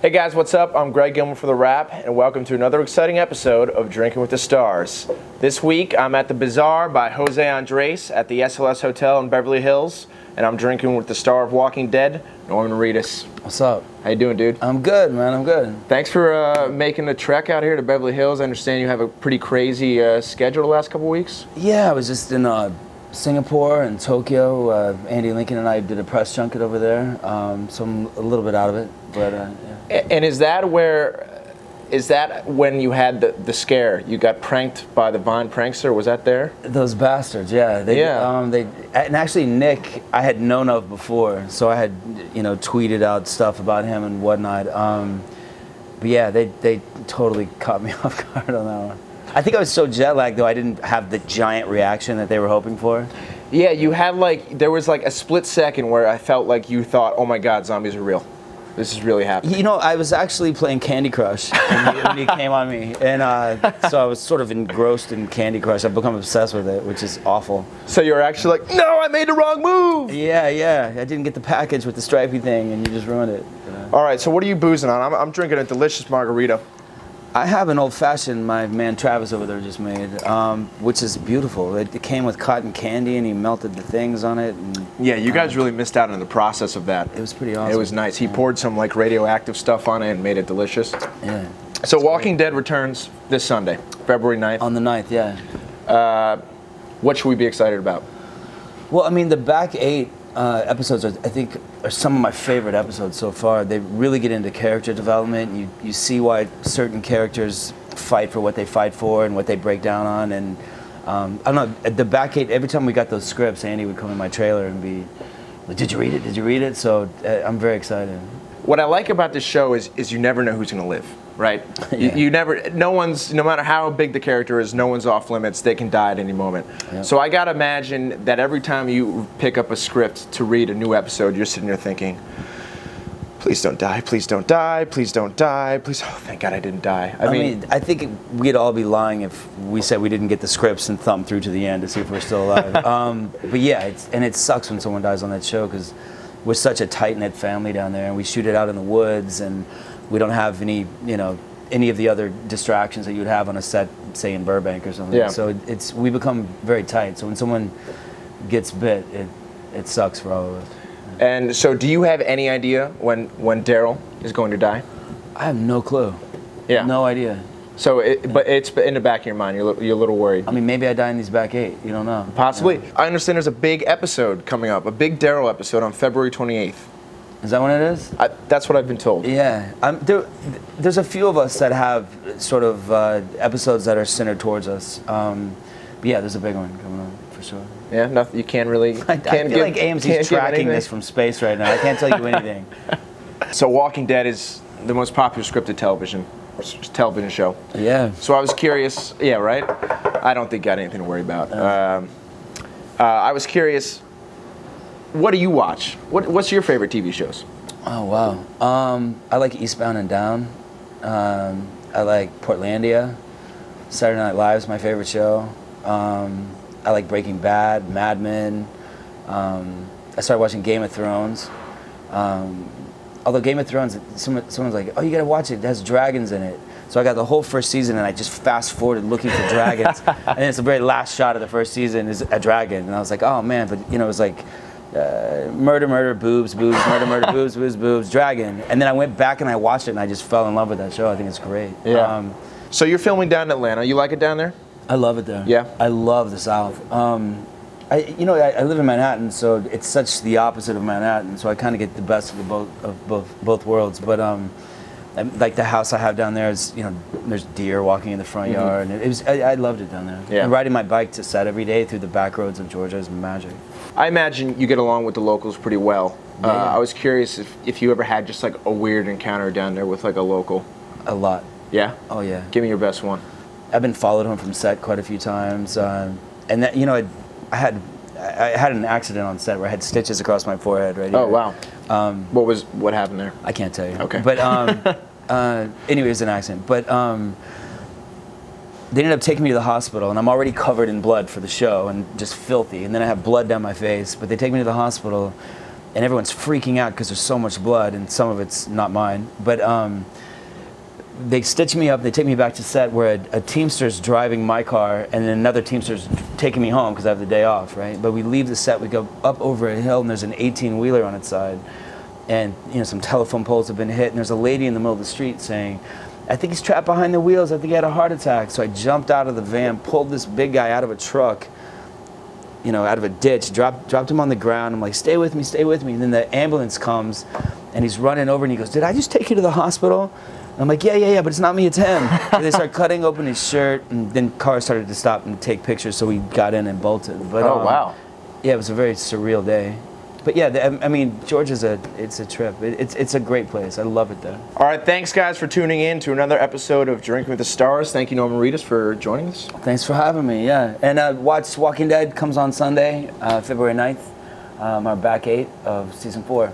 Hey guys, what's up? I'm Greg Gilman for TheWrap, and welcome to another exciting episode of Drinking with the Stars. This week, I'm at the Bazaar by José Andrés at the SLS Hotel in Beverly Hills, and I'm drinking with the star of Walking Dead, Norman Reedus. What's up? How you doing, dude? I'm good, man. I'm good. Thanks for making the trek out here to Beverly Hills. I understand you have a pretty crazy schedule the last couple weeks. Yeah, I was just in Singapore and Tokyo. Andy Lincoln and I did a press junket over there, so I'm a little bit out of it. But yeah. And is that when you had the scare? You got pranked by the Vine prankster? Was that there? Those bastards, yeah. And actually Nick, I had known of before, so I had, tweeted out stuff about him and whatnot. But yeah, they totally caught me off guard on that one. I think I was so jet lagged though, I didn't have the giant reaction that they were hoping for. Yeah, you had there was a split second where I felt like you thought, oh my God, zombies are real. This is really happening. I was actually playing Candy Crush when he came on me, and so I was sort of engrossed in Candy Crush. I've become obsessed with it, which is awful. So you were actually like, no, I made the wrong move! Yeah. I didn't get the package with the stripy thing, and you just ruined it. All right, so what are you boozing on? I'm drinking a delicious margarita. I have an old-fashioned my man Travis over there just made, which is beautiful. It came with cotton candy, and he melted the things on it. And, yeah, you guys really missed out on the process of that. It was pretty awesome. It was nice. He poured some radioactive stuff on it and made it delicious. Yeah. So Walking Dead returns this Sunday, February 9th. On the 9th, yeah. What should we be excited about? Well, I mean, the back 8 episodes, I think, are some of my favorite episodes so far. They really get into character development. You see why certain characters fight for what they fight for and what they break down on. And I don't know, the back 8, every time we got those scripts, Andy would come in my trailer and be like, did you read it? Did you read it? So I'm very excited. What I like about this show is you never know who's going to live, right? Yeah. You never, no matter how big the character is, no one's off limits. They can die at any moment. Yep. So I got to imagine that every time you pick up a script to read a new episode, you're sitting there thinking, please don't die, please don't die, please don't die, please, oh, thank God I didn't die. I mean, I think we'd all be lying if we said we didn't get the scripts and thumb through to the end to see if we're still alive. But yeah, it sucks when someone dies on that show because we're such a tight-knit family down there, and we shoot it out in the woods, and we don't have any of the other distractions that you would have on a set, say in Burbank or something. Yeah. So we become very tight. So when someone gets bit, it sucks for all of us. And so do you have any idea when Daryl is going to die? I have no clue. Yeah. No idea. So, but it's in the back of your mind. You're a little worried. I mean, maybe I die in these back 8. You don't know. Possibly. Yeah. I understand there's a big episode coming up, a big Daryl episode on February 28th. Is that when it is? That's what I've been told. Yeah. There's a few of us that have sort of episodes that are centered towards us. But yeah, there's a big one coming on for sure. Yeah, nothing. You can't really. I feel like AMC's tracking this from space right now. I can't tell you anything. So, Walking Dead is the most popular scripted television show. Yeah. So I was curious. Yeah, right. I don't think I got anything to worry about. I was curious. What do you watch? What's your favorite TV shows? Oh wow. I like Eastbound and Down. I like Portlandia. Saturday Night Live is my favorite show. I like Breaking Bad, Mad Men. I started watching Game of Thrones. Although Game of Thrones, someone's like, oh, you gotta watch it. It has dragons in it. So I got the whole first season, and I just fast forwarded looking for dragons. And it's the very last shot of the first season is a dragon, and I was like, oh man! But it was like murder, boobs, murder, boobs, dragon. And then I went back and I watched it, and I just fell in love with that show. I think it's great. Yeah. So you're filming down in Atlanta. You like it down there? I love it there. Yeah. I love the South. I live in Manhattan, so it's such the opposite of Manhattan. So I kind of get the best of both worlds. But like the house I have down there is, there's deer walking in the front yard, and I loved it down there. Yeah. And riding my bike to set every day through the back roads of Georgia is magic. I imagine you get along with the locals pretty well. Yeah. I was curious if you ever had just a weird encounter down there with a local. A lot. Yeah? Oh yeah. Give me your best one. I've been followed home from set quite a few times, and that I had an accident on set where I had stitches across my forehead right here. Oh wow. What happened there? I can't tell you. Okay. But anyway, it was an accident. But they ended up taking me to the hospital, and I'm already covered in blood for the show and just filthy. And then I have blood down my face. But they take me to the hospital, and everyone's freaking out because there's so much blood, and some of it's not mine. But they stitch me up. They take me back to set where a Teamster's driving my car, and then another Teamster's taking me home because I have the day off, right? But we leave the set. We go up over a hill, and there's an 18-wheeler on its side, and some telephone poles have been hit, and there's a lady in the middle of the street saying, "I think he's trapped behind the wheels. I think he had a heart attack." So I jumped out of the van, pulled this big guy out of a truck, out of a ditch, dropped him on the ground. I'm like, stay with me. And then the ambulance comes, and he's running over, and he goes, "Did I just take you to the hospital?" And I'm like, yeah, but it's not me, it's him. And they start cutting open his shirt, and then cars started to stop and take pictures, so we got in and bolted. But, wow. Yeah, it was a very surreal day. But yeah, Georgia's it's a trip. It's a great place. I love it there. All right, thanks guys for tuning in to another episode of Drinking with the Stars. Thank you, Norman Reedus, for joining us. Thanks for having me, yeah. And watch Walking Dead, comes on Sunday, February 9th, our back 8 of season 4.